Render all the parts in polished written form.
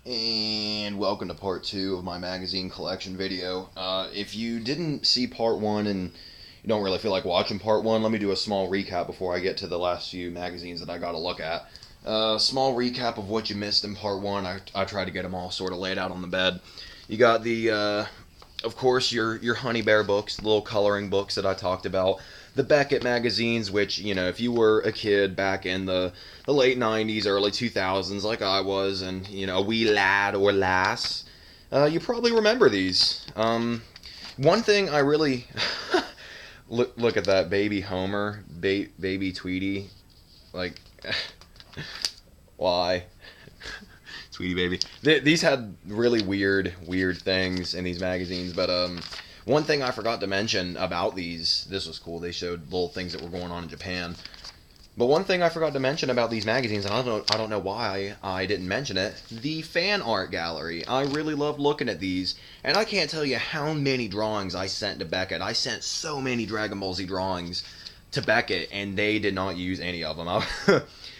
And welcome to part 2 of my magazine collection video. If you didn't see part 1 and you don't really feel like watching part 1, let me do a small recap before I get to the last few magazines that I got to look at. Small recap of what you missed in part 1. I tried to get them all sort of laid out on the bed. You got of course, your Honey Bear books, the little coloring books that I talked about. The Beckett magazines, which, if you were a kid back in the late 90s, early 2000s, like I was, and, a wee lad or lass, you probably remember these. One thing I really... look at that baby Homer, baby Tweety, like, why? Tweety baby. These had really weird things in these magazines, but one thing I forgot to mention about these, this was cool. They showed little things that were going on in Japan. But one thing I forgot to mention about these magazines, and I don't know why I didn't mention it, the fan art gallery. I really love looking at these, and I can't tell you how many drawings I sent to Beckett. I sent so many Dragon Ball Z drawings to Beckett, and they did not use any of them.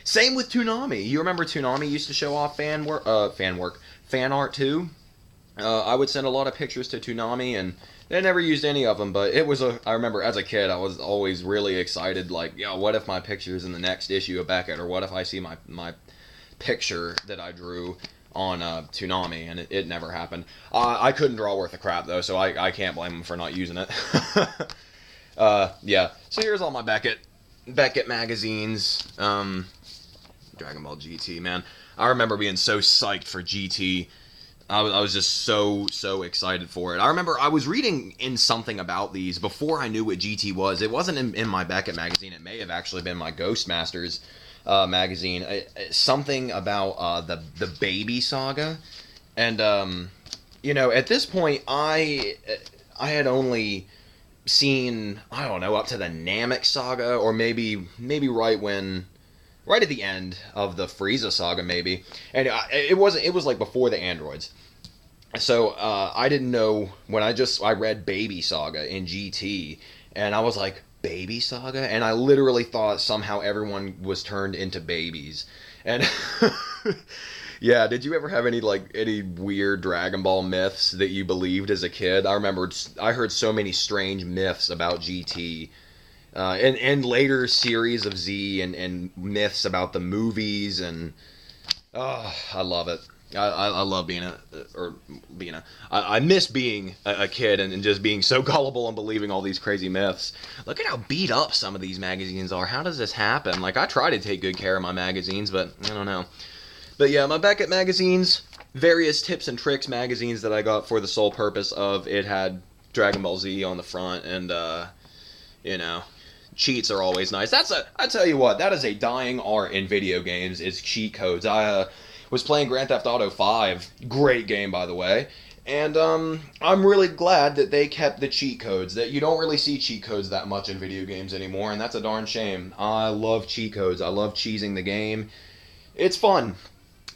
Same with Toonami. You remember Toonami used to show off fan art too? I would send a lot of pictures to Toonami, and they never used any of them, but I remember as a kid, I was always really excited, like, what if my picture's in the next issue of Beckett, or what if I see my picture that I drew on Toonami, and it never happened. I couldn't draw worth a crap, though, so I can't blame them for not using it. Yeah, so here's all my Beckett magazines. Dragon Ball GT, man. I remember being so psyched for GT. I was just so excited for it. I remember I was reading in something about these before I knew what GT was. It wasn't in my Beckett magazine. It may have actually been my Ghostmasters magazine. Something about the Baby Saga. And, at this point, I had only seen, I don't know, up to the Namek Saga, or maybe right at the end of the Frieza saga, maybe. And it was like before the androids. So I didn't know when I read Baby Saga in GT, and I was like, Baby Saga? And I literally thought somehow everyone was turned into babies. And yeah, did you ever have any weird Dragon Ball myths that you believed as a kid? I remember I heard so many strange myths about GT. And later series of Z and myths about the movies, and I love it. I love I miss being a kid and just being so gullible and believing all these crazy myths. Look at how beat up some of these magazines are. How does this happen? Like, I try to take good care of my magazines, but I don't know. But yeah, my Beckett magazines, various tips and tricks magazines that I got for the sole purpose of it had Dragon Ball Z on the front, and cheats are always nice. I tell you what, that is a dying art in video games, is cheat codes. I was playing Grand Theft Auto 5, great game by the way, and I'm really glad that they kept the cheat codes. That you don't really see cheat codes that much in video games anymore, and that's a darn shame. I love cheat codes. I love cheesing the game. It's fun.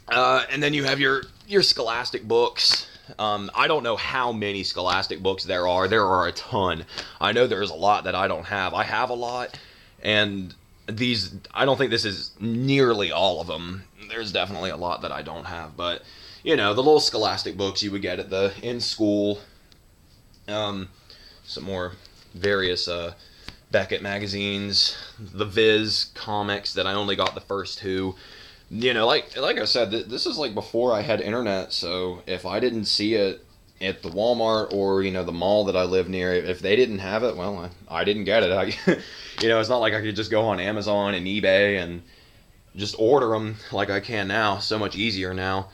And then you have your Scholastic books. I don't know how many Scholastic books there are. There are a ton. I know there's a lot that I don't have. I have a lot, and I don't think this is nearly all of them. There's definitely a lot that I don't have, but, the little Scholastic books you would get in school. Some more various, Beckett magazines, the Viz comics that I only got the first two. Like I said, this is like before I had internet, so if I didn't see it at the Walmart or, the mall that I live near, if they didn't have it, well, I didn't get it. It's not like I could just go on Amazon and eBay and just order them like I can now. So much easier now.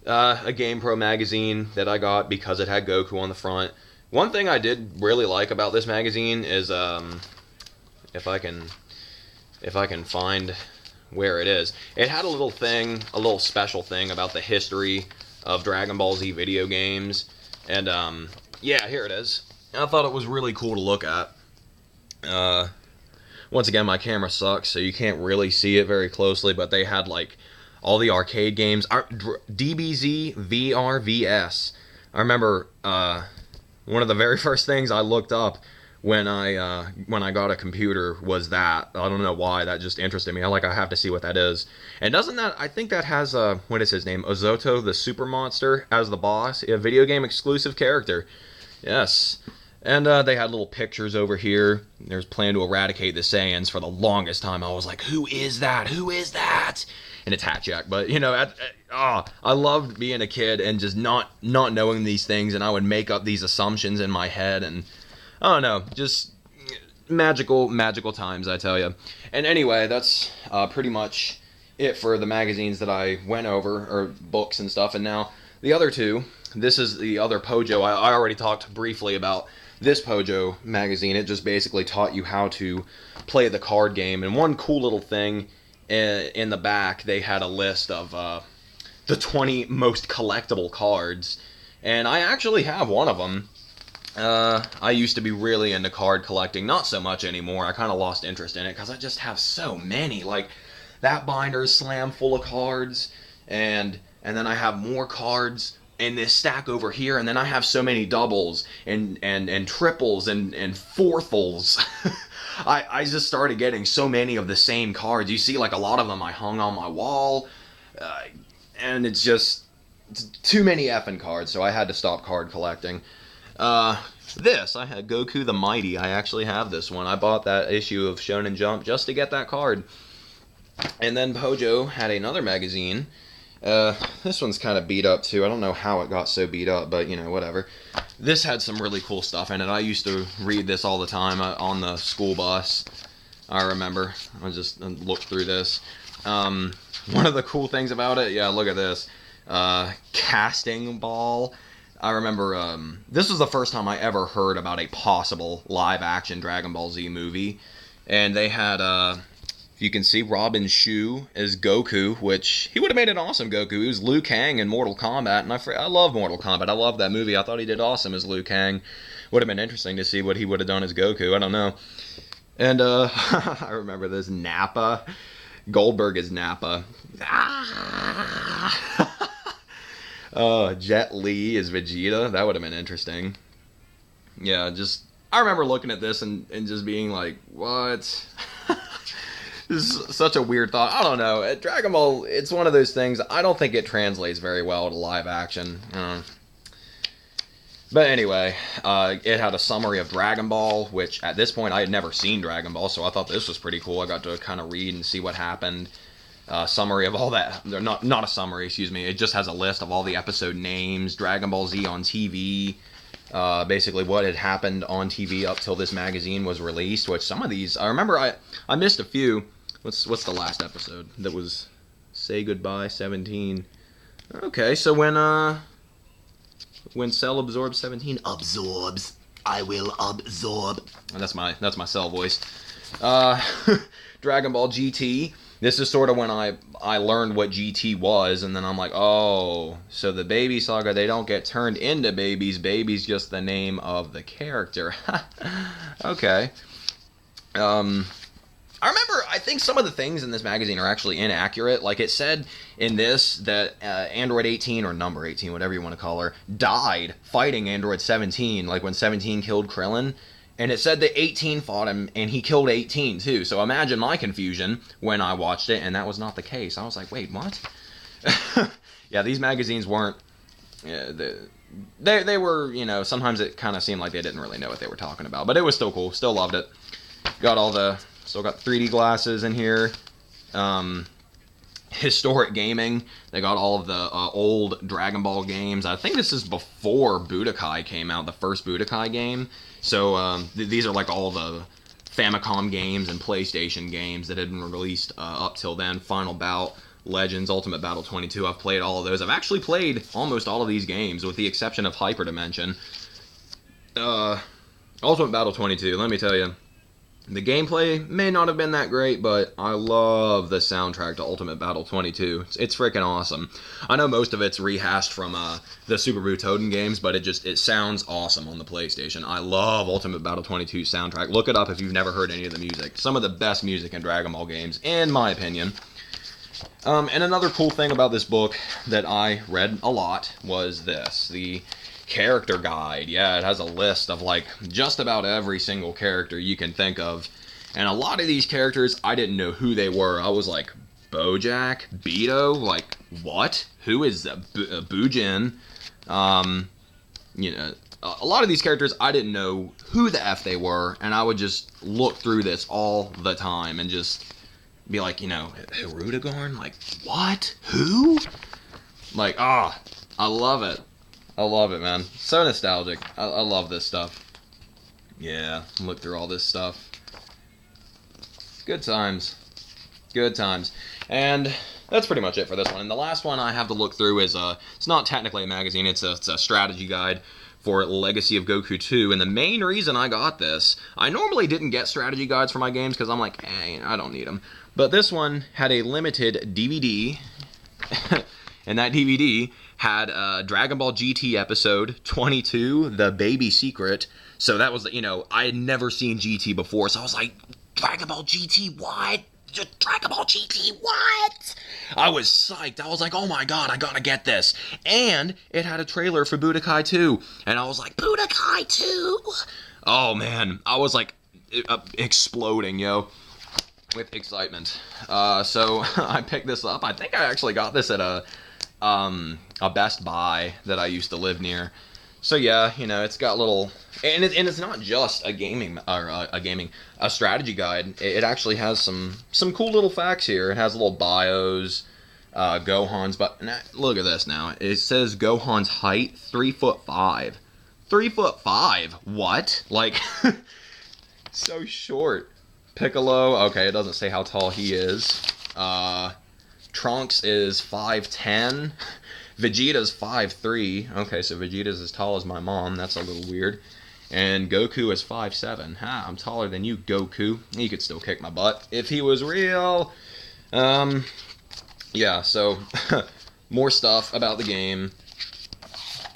A GamePro magazine that I got because it had Goku on the front. One thing I did really like about this magazine is, if I can find where it is. It had a little special thing about the history of Dragon Ball Z video games, and yeah, here it is. I thought it was really cool to look at. Once again, my camera sucks, so you can't really see it very closely, but they had all the arcade games. DBZ VRVS. I remember one of the very first things I looked up when I got a computer was that. I don't know why, that just interested me. I have to see what that is. And doesn't that, I think that has what is his name, Ozoto the Super Monster as the boss, a video game exclusive character. Yes. And they had little pictures over here. There's plan to eradicate the Saiyans. For the longest time I was like, who is that? Who is that? And it's Hatchak. But I loved being a kid and just not knowing these things, and I would make up these assumptions in my head, and I don't know, just magical times, I tell you. And anyway, that's pretty much it for the magazines that I went over, or books and stuff. And now the other two, this is the other Pojo. I already talked briefly about this Pojo magazine. It just basically taught you how to play the card game. And one cool little thing, in the back, they had a list of the 20 most collectible cards. And I actually have one of them. I used to be really into card collecting, not so much anymore. I kind of lost interest in it because I just have so many. Like, that binder is slam full of cards, and then I have more cards in this stack over here, and then I have so many doubles and triples and fourthles. I just started getting so many of the same cards. You see, like, a lot of them I hung on my wall, and it's too many effing cards, so I had to stop card collecting. I had Goku the Mighty. I actually have this one. I bought that issue of Shonen Jump just to get that card. And then Pojo had another magazine. This one's kind of beat up too. I don't know how it got so beat up, but whatever. This had some really cool stuff in it. I used to read this all the time on the school bus. I remember. I just looked through this. One of the cool things about it, yeah, look at this. Casting Ball. I remember this was the first time I ever heard about a possible live-action Dragon Ball Z movie. And they had, you can see Robin Shu as Goku, which he would have made an awesome Goku. He was Liu Kang in Mortal Kombat, and I love Mortal Kombat. I love that movie. I thought he did awesome as Liu Kang. Would have been interesting to see what he would have done as Goku. I don't know. And I remember this Nappa. Goldberg is Nappa. Jet Li is Vegeta. That would have been interesting. Yeah, I remember looking at this and just being like, what? This is such a weird thought. I don't know. Dragon Ball, it's one of those things, I don't think it translates very well to live action. But anyway, it had a summary of Dragon Ball, which at this point I had never seen Dragon Ball, so I thought this was pretty cool. I got to kind of read and see what happened. Summary of all that. Not a summary, excuse me. It just has a list of all the episode names, Dragon Ball Z on TV, basically what had happened on TV up till this magazine was released, which some of these, I remember I missed a few. What's the last episode? That was Say Goodbye 17. Okay, so when Cell absorbs 17, absorbs, I will absorb. And that's my Cell voice. Dragon Ball GT. This is sort of when I learned what GT was, and then I'm like, oh, so the Baby Saga, they don't get turned into babies. Baby's just the name of the character. Okay. I remember, I think some of the things in this magazine are actually inaccurate. Like, it said in this that Android 18, or number 18, whatever you want to call her, died fighting Android 17, like when 17 killed Krillin. And it said that 18 fought him, and he killed 18, too. So imagine my confusion when I watched it, and that was not the case. I was like, wait, what? Yeah, these magazines weren't... Yeah, they were, sometimes it kind of seemed like they didn't really know what they were talking about. But it was still cool. Still loved it. Still got 3D glasses in here. Historic gaming. They got all of the old Dragon Ball games. I think this is before Budokai came out, the first Budokai game. So these are like all the Famicom games and PlayStation games that had been released up till then. Final Bout, Legends, Ultimate Battle 22. I've played all of those. I've actually played almost all of these games, with the exception of Hyperdimension. Ultimate Battle 22, let me tell you. The gameplay may not have been that great, but I love the soundtrack to Ultimate Battle 22. It's freaking awesome. I know most of it's rehashed from the Super Butoden games, but it sounds awesome on the PlayStation. I love Ultimate Battle 22 soundtrack. Look it up if you've never heard any of the music. Some of the best music in Dragon Ball games, in my opinion. And another cool thing about this book that I read a lot was this. The Character guide. Yeah, it has a list of like just about every single character you can think of. And a lot of these characters, I didn't know who they were. I was like, Bojack? Beto? Like, what? Who is Bujin? You know, a lot of these characters, I didn't know who the F they were, and I would just look through this all the time and just be like, you know, Herudagorn? Like, what? Who? Like, I love it. I love it, man. So nostalgic. I love this stuff. Yeah, look through all this stuff. Good times. Good times. And that's pretty much it for this one. And the last one I have to look through is, it's not technically a magazine, it's a strategy guide for Legacy of Goku 2. And the main reason I got this, I normally didn't get strategy guides for my games because I'm like, I don't need them. But this one had a limited DVD, and that DVD had Dragon Ball GT episode 22, The Baby Secret. So that was, you know, I had never seen GT before, so I was like, Dragon Ball GT, what? Dragon Ball GT, what? I was psyched. I was like, oh my god, I gotta get this. And it had a trailer for Budokai 2. And I was like, Budokai 2? Oh man, I was like exploding, yo, with excitement. So I picked this up. I think I actually got this at a Best Buy that I used to live near. So yeah, you know, it's got little, and it's not just a strategy guide. It actually has some cool little facts here. It has little bios, Gohan's, but look at this now. It says Gohan's height 3'5". 3'5". What? Like, so short. Piccolo. Okay, it doesn't say how tall he is. Trunks is 5'10". Vegeta's 5'3". Okay, so Vegeta's as tall as my mom. That's a little weird. And Goku is 5'7". Ha, I'm taller than you, Goku. He could still kick my butt if he was real. Yeah, so more stuff about the game.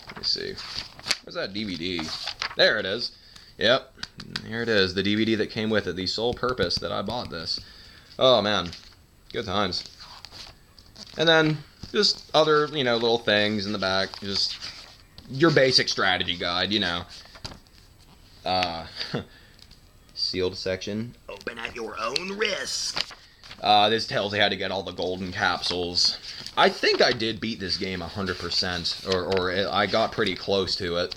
Let me see. Where's that DVD? There it is. Yep, here it is. The DVD that came with it. The sole purpose that I bought this. Oh, man. Good times. And then just other, you know, little things in the back. Just your basic strategy guide, you know. Sealed section. Open at your own risk. This tells you how to get all the golden capsules. I think I did beat this game 100%, or I got pretty close to it.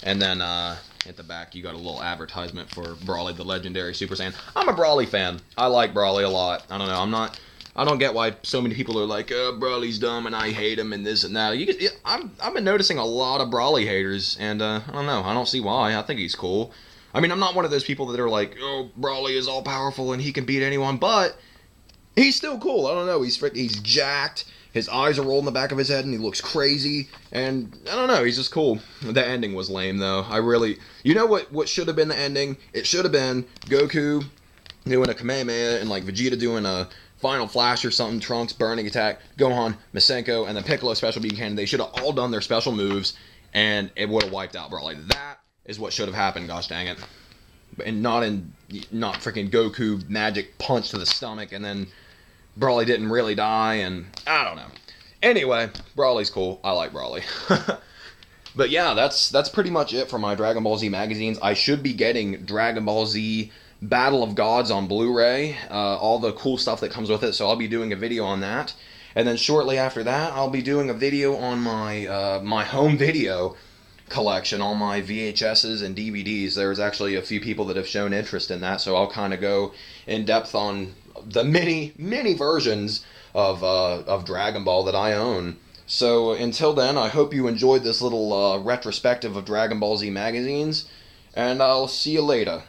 And then at the back, you got a little advertisement for Brawly the Legendary Super Saiyan. I'm a Brawly fan. I like Brawly a lot. I don't know. I don't get why so many people are like, Brawly's dumb and I hate him and this and that. I've been noticing a lot of Brawly haters, and I don't know. I don't see why. I think he's cool. I mean, I'm not one of those people that are like, oh, Brawly is all powerful and he can beat anyone, but he's still cool. I don't know. He's jacked. His eyes are rolled in the back of his head and he looks crazy. And I don't know. He's just cool. The ending was lame, though. You know what should have been the ending? It should have been Goku doing a Kamehameha and like Vegeta doing a Final Flash or something, Trunks, Burning Attack, Gohan, Masenko, and then Piccolo Special Beam Cannon. They should have all done their special moves, and it would have wiped out Brawly. That is what should have happened, gosh dang it. And not freaking Goku magic punch to the stomach, and then Brawly didn't really die, and I don't know. Anyway, Brawly's cool. I like Brawly. But yeah, that's pretty much it for my Dragon Ball Z magazines. I should be getting Dragon Ball Z Battle of Gods on Blu-ray, all the cool stuff that comes with it, so I'll be doing a video on that. And then shortly after that, I'll be doing a video on my my home video collection, all my VHSs and DVDs. There's actually a few people that have shown interest in that, so I'll kind of go in depth on the many versions of Dragon Ball that I own. So until then, I hope you enjoyed this little retrospective of Dragon Ball Z magazines, and I'll see you later.